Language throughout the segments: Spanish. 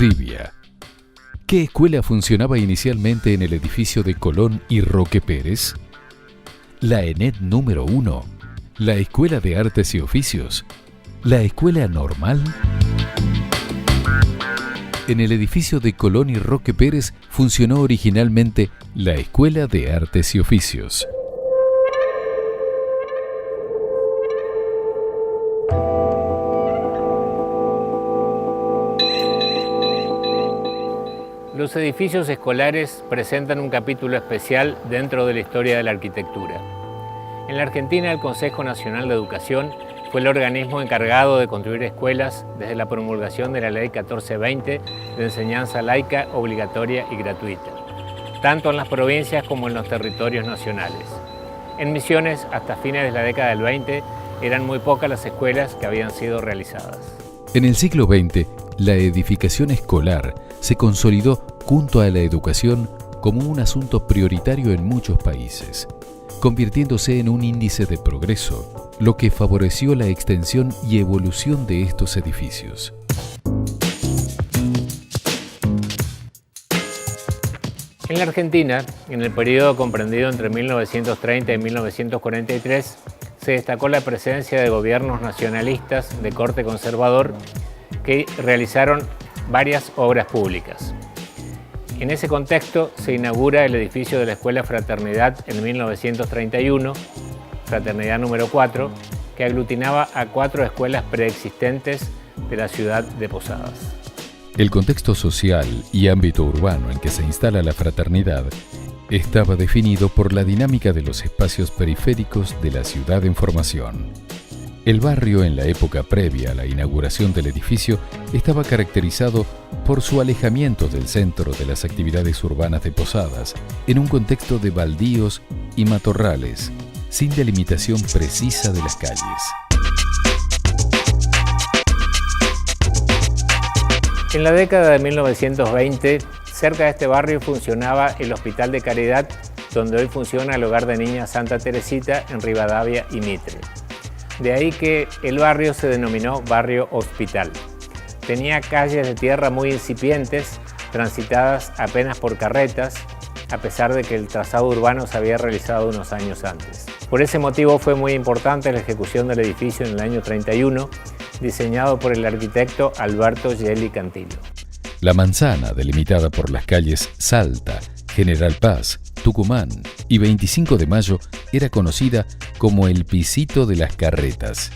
Trivia. ¿Qué escuela funcionaba inicialmente en el edificio de Colón y Roque Pérez? La ENED número 1, la Escuela de Artes y Oficios, la Escuela Normal. En el edificio de Colón y Roque Pérez funcionó originalmente la Escuela de Artes y Oficios. Los edificios escolares presentan un capítulo especial dentro de la historia de la arquitectura. En la Argentina, el Consejo Nacional de Educación fue el organismo encargado de construir escuelas desde la promulgación de la Ley 1420 de enseñanza laica, obligatoria y gratuita, tanto en las provincias como en los territorios nacionales. En Misiones, hasta fines de la década del 20, eran muy pocas las escuelas que habían sido realizadas. En el siglo XX, la edificación escolar se consolidó junto a la educación como un asunto prioritario en muchos países, convirtiéndose en un índice de progreso, lo que favoreció la extensión y evolución de estos edificios. En la Argentina, en el periodo comprendido entre 1930 y 1943, se destacó la presencia de gobiernos nacionalistas de corte conservador que realizaron varias obras públicas. En ese contexto se inaugura el edificio de la Escuela Fraternidad en 1931, Fraternidad número 4, que aglutinaba a 4 escuelas preexistentes de la ciudad de Posadas. El contexto social y ámbito urbano en que se instala la fraternidad estaba definido por la dinámica de los espacios periféricos de la ciudad en formación. El barrio, en la época previa a la inauguración del edificio, estaba caracterizado por su alejamiento del centro de las actividades urbanas de Posadas, en un contexto de baldíos y matorrales, sin delimitación precisa de las calles. En la década de 1920, cerca de este barrio funcionaba el Hospital de Caridad, donde hoy funciona el Hogar de Niñas Santa Teresita en Rivadavia y Mitre. De ahí que el barrio se denominó Barrio Hospital. Tenía calles de tierra muy incipientes, transitadas apenas por carretas, a pesar de que el trazado urbano se había realizado unos años antes. Por ese motivo fue muy importante la ejecución del edificio en el año 31, diseñado por el arquitecto Alberto Gelli Cantillo. La manzana, delimitada por las calles Salta, General Paz, Tucumán y 25 de Mayo, era conocida como el Pisito de las Carretas,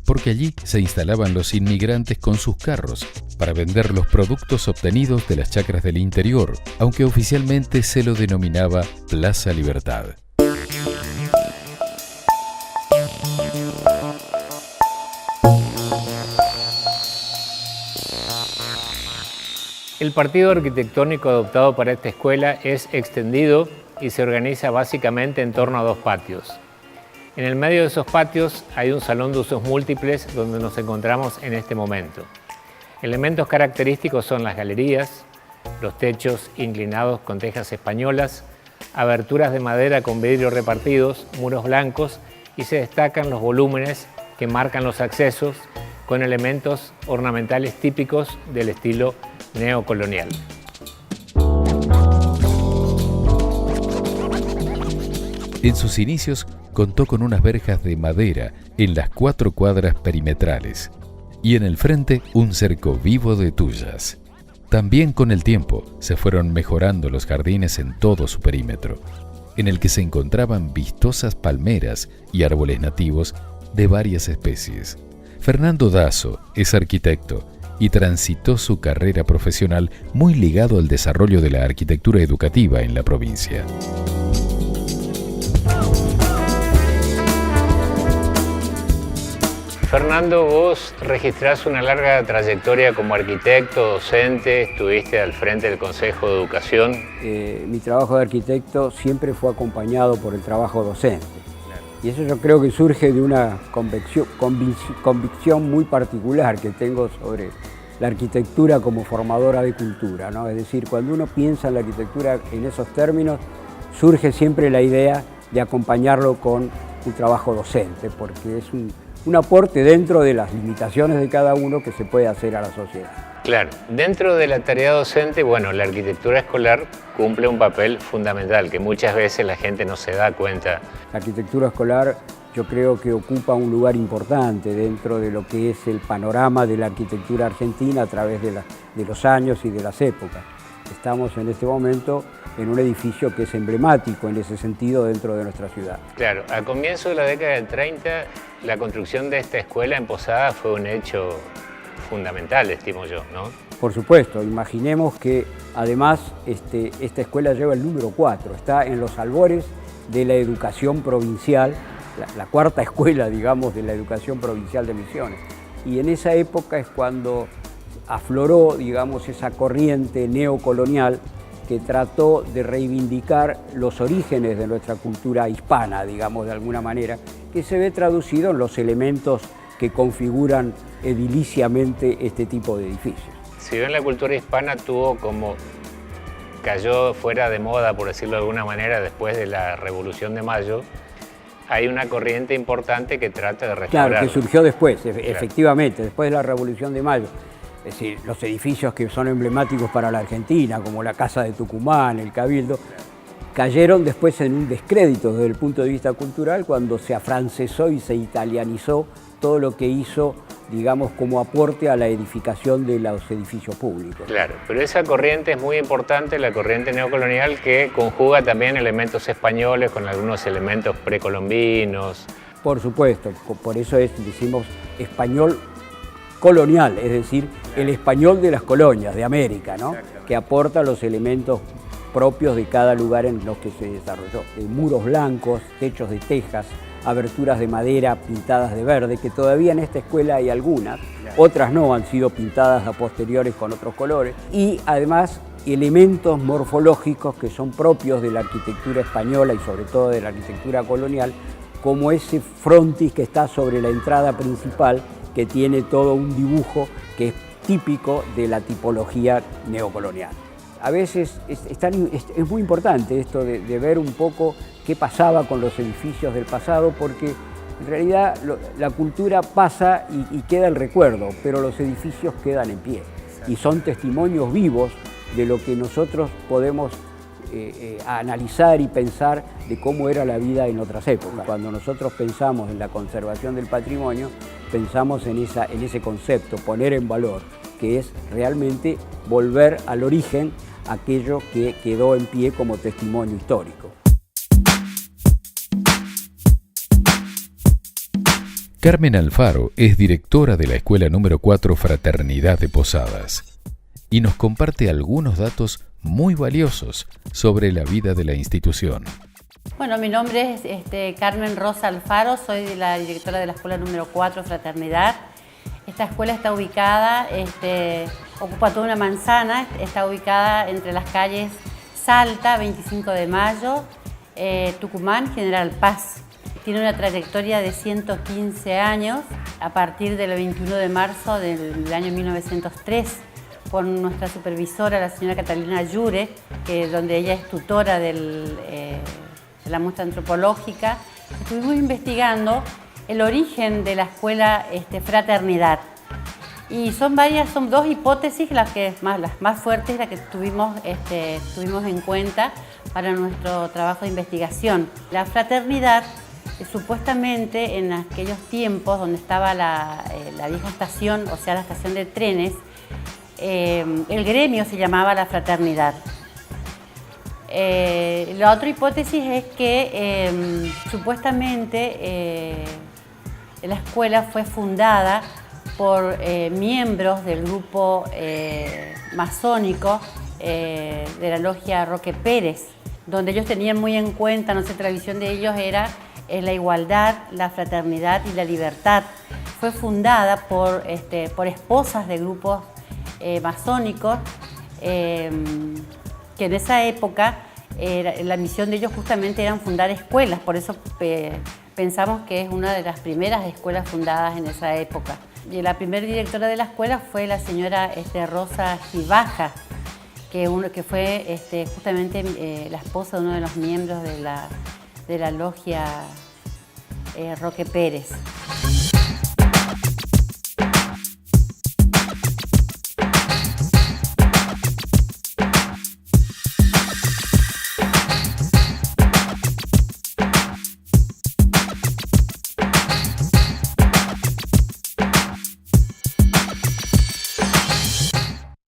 porque allí se instalaban los inmigrantes con sus carros para vender los productos obtenidos de las chacras del interior, aunque oficialmente se lo denominaba Plaza Libertad. El partido arquitectónico adoptado para esta escuela es extendido y se organiza básicamente en torno a 2 patios. En el medio de esos patios hay un salón de usos múltiples donde nos encontramos en este momento. Elementos característicos son las galerías, los techos inclinados con tejas españolas, aberturas de madera con vidrio repartidos, muros blancos y se destacan los volúmenes que marcan los accesos con elementos ornamentales típicos del estilo neocolonial. En sus inicios contó con unas verjas de madera en las 4 cuadras perimetrales y en el frente un cerco vivo de tuyas. También con el tiempo se fueron mejorando los jardines en todo su perímetro, en el que se encontraban vistosas palmeras y árboles nativos de varias especies. Fernando Dazo es arquitecto y transitó su carrera profesional muy ligado al desarrollo de la arquitectura educativa en la provincia. Fernando, vos registrás una larga trayectoria como arquitecto, docente, estuviste al frente del Consejo de Educación. Mi trabajo de arquitecto siempre fue acompañado por el trabajo docente. Y eso yo creo que surge de una convicción muy particular que tengo sobre la arquitectura como formadora de cultura, ¿no? Es decir, cuando uno piensa en la arquitectura en esos términos, surge siempre la idea de acompañarlo con un trabajo docente, porque es un aporte dentro de las limitaciones de cada uno que se puede hacer a la sociedad. Claro, dentro de la tarea docente, bueno, la arquitectura escolar cumple un papel fundamental que muchas veces la gente no se da cuenta. La arquitectura escolar yo creo que ocupa un lugar importante dentro de lo que es el panorama de la arquitectura argentina a través de los años y de las épocas. Estamos en este momento en un edificio que es emblemático en ese sentido dentro de nuestra ciudad. Claro, a comienzos de la década del 30, la construcción de esta escuela en Posada fue un hecho fundamental, estimo yo, ¿no? Por supuesto, imaginemos que además esta escuela lleva el número 4, está en los albores de la educación provincial, la cuarta escuela, digamos, de la educación provincial de Misiones. Y en esa época es cuando afloró, digamos, esa corriente neocolonial que trató de reivindicar los orígenes de nuestra cultura hispana, digamos, de alguna manera, que se ve traducido en los elementos que configuran ediliciamente este tipo de edificios. Si bien la cultura hispana cayó fuera de moda, por decirlo de alguna manera, después de la Revolución de Mayo, hay una corriente importante que trata de restaurar. Claro, que surgió después, efectivamente, después de la Revolución de Mayo. Es decir, los edificios que son emblemáticos para la Argentina, como la Casa de Tucumán, el Cabildo, cayeron después en un descrédito desde el punto de vista cultural cuando se afrancesó y se italianizó todo lo que hizo, digamos, como aporte a la edificación de los edificios públicos. Claro, pero esa corriente es muy importante, la corriente neocolonial, que conjuga también elementos españoles con algunos elementos precolombinos. Por supuesto, por eso decimos español colonial, es decir, el español de las colonias de América, ¿no? Que aporta los elementos propios de cada lugar en los que se desarrolló. Muros blancos, techos de tejas, aberturas de madera pintadas de verde, que todavía en esta escuela hay algunas, otras no, han sido pintadas a posteriores con otros colores, y además elementos morfológicos que son propios de la arquitectura española y sobre todo de la arquitectura colonial, como ese frontis que está sobre la entrada principal, que tiene todo un dibujo que es típico de la tipología neocolonial. A veces es muy importante esto de ver un poco qué pasaba con los edificios del pasado, porque en realidad la cultura pasa y queda el recuerdo, pero los edificios quedan en pie y son testimonios vivos de lo que nosotros podemos analizar y pensar de cómo era la vida en otras épocas. Cuando nosotros pensamos en la conservación del patrimonio, pensamos en ese concepto, poner en valor, que es realmente volver al origen aquello que quedó en pie como testimonio histórico. Carmen Alfaro es directora de la Escuela número 4 Fraternidad de Posadas y nos comparte algunos datos muy valiosos sobre la vida de la institución. Bueno, mi nombre es Carmen Rosa Alfaro, soy la directora de la Escuela número 4 Fraternidad. Esta escuela está ubicada, ocupa toda una manzana, está ubicada entre las calles Salta, 25 de Mayo, Tucumán, General Paz. Tiene una trayectoria de 115 años a partir del 21 de marzo del año 1903 con nuestra supervisora, la señora Catalina Llure, donde ella es tutora de la muestra antropológica. Estuvimos investigando el origen de la escuela Fraternidad. Y son dos hipótesis las más fuertes, las que tuvimos en cuenta para nuestro trabajo de investigación. La fraternidad, supuestamente en aquellos tiempos donde estaba la vieja estación, o sea, la estación de trenes, el gremio se llamaba la fraternidad. La otra hipótesis es que supuestamente la escuela fue fundada por miembros del grupo masónico de la logia Roque Pérez, donde ellos tenían muy en cuenta, la visión de ellos era la igualdad, la fraternidad y la libertad. Fue fundada por esposas de grupos masónicos que en esa época la misión de ellos justamente era fundar escuelas, por eso pensamos que es una de las primeras escuelas fundadas en esa época. Y la primera directora de la escuela fue la señora Rosa Gibaja, que fue justamente la esposa de uno de los miembros de la logia Roque Pérez.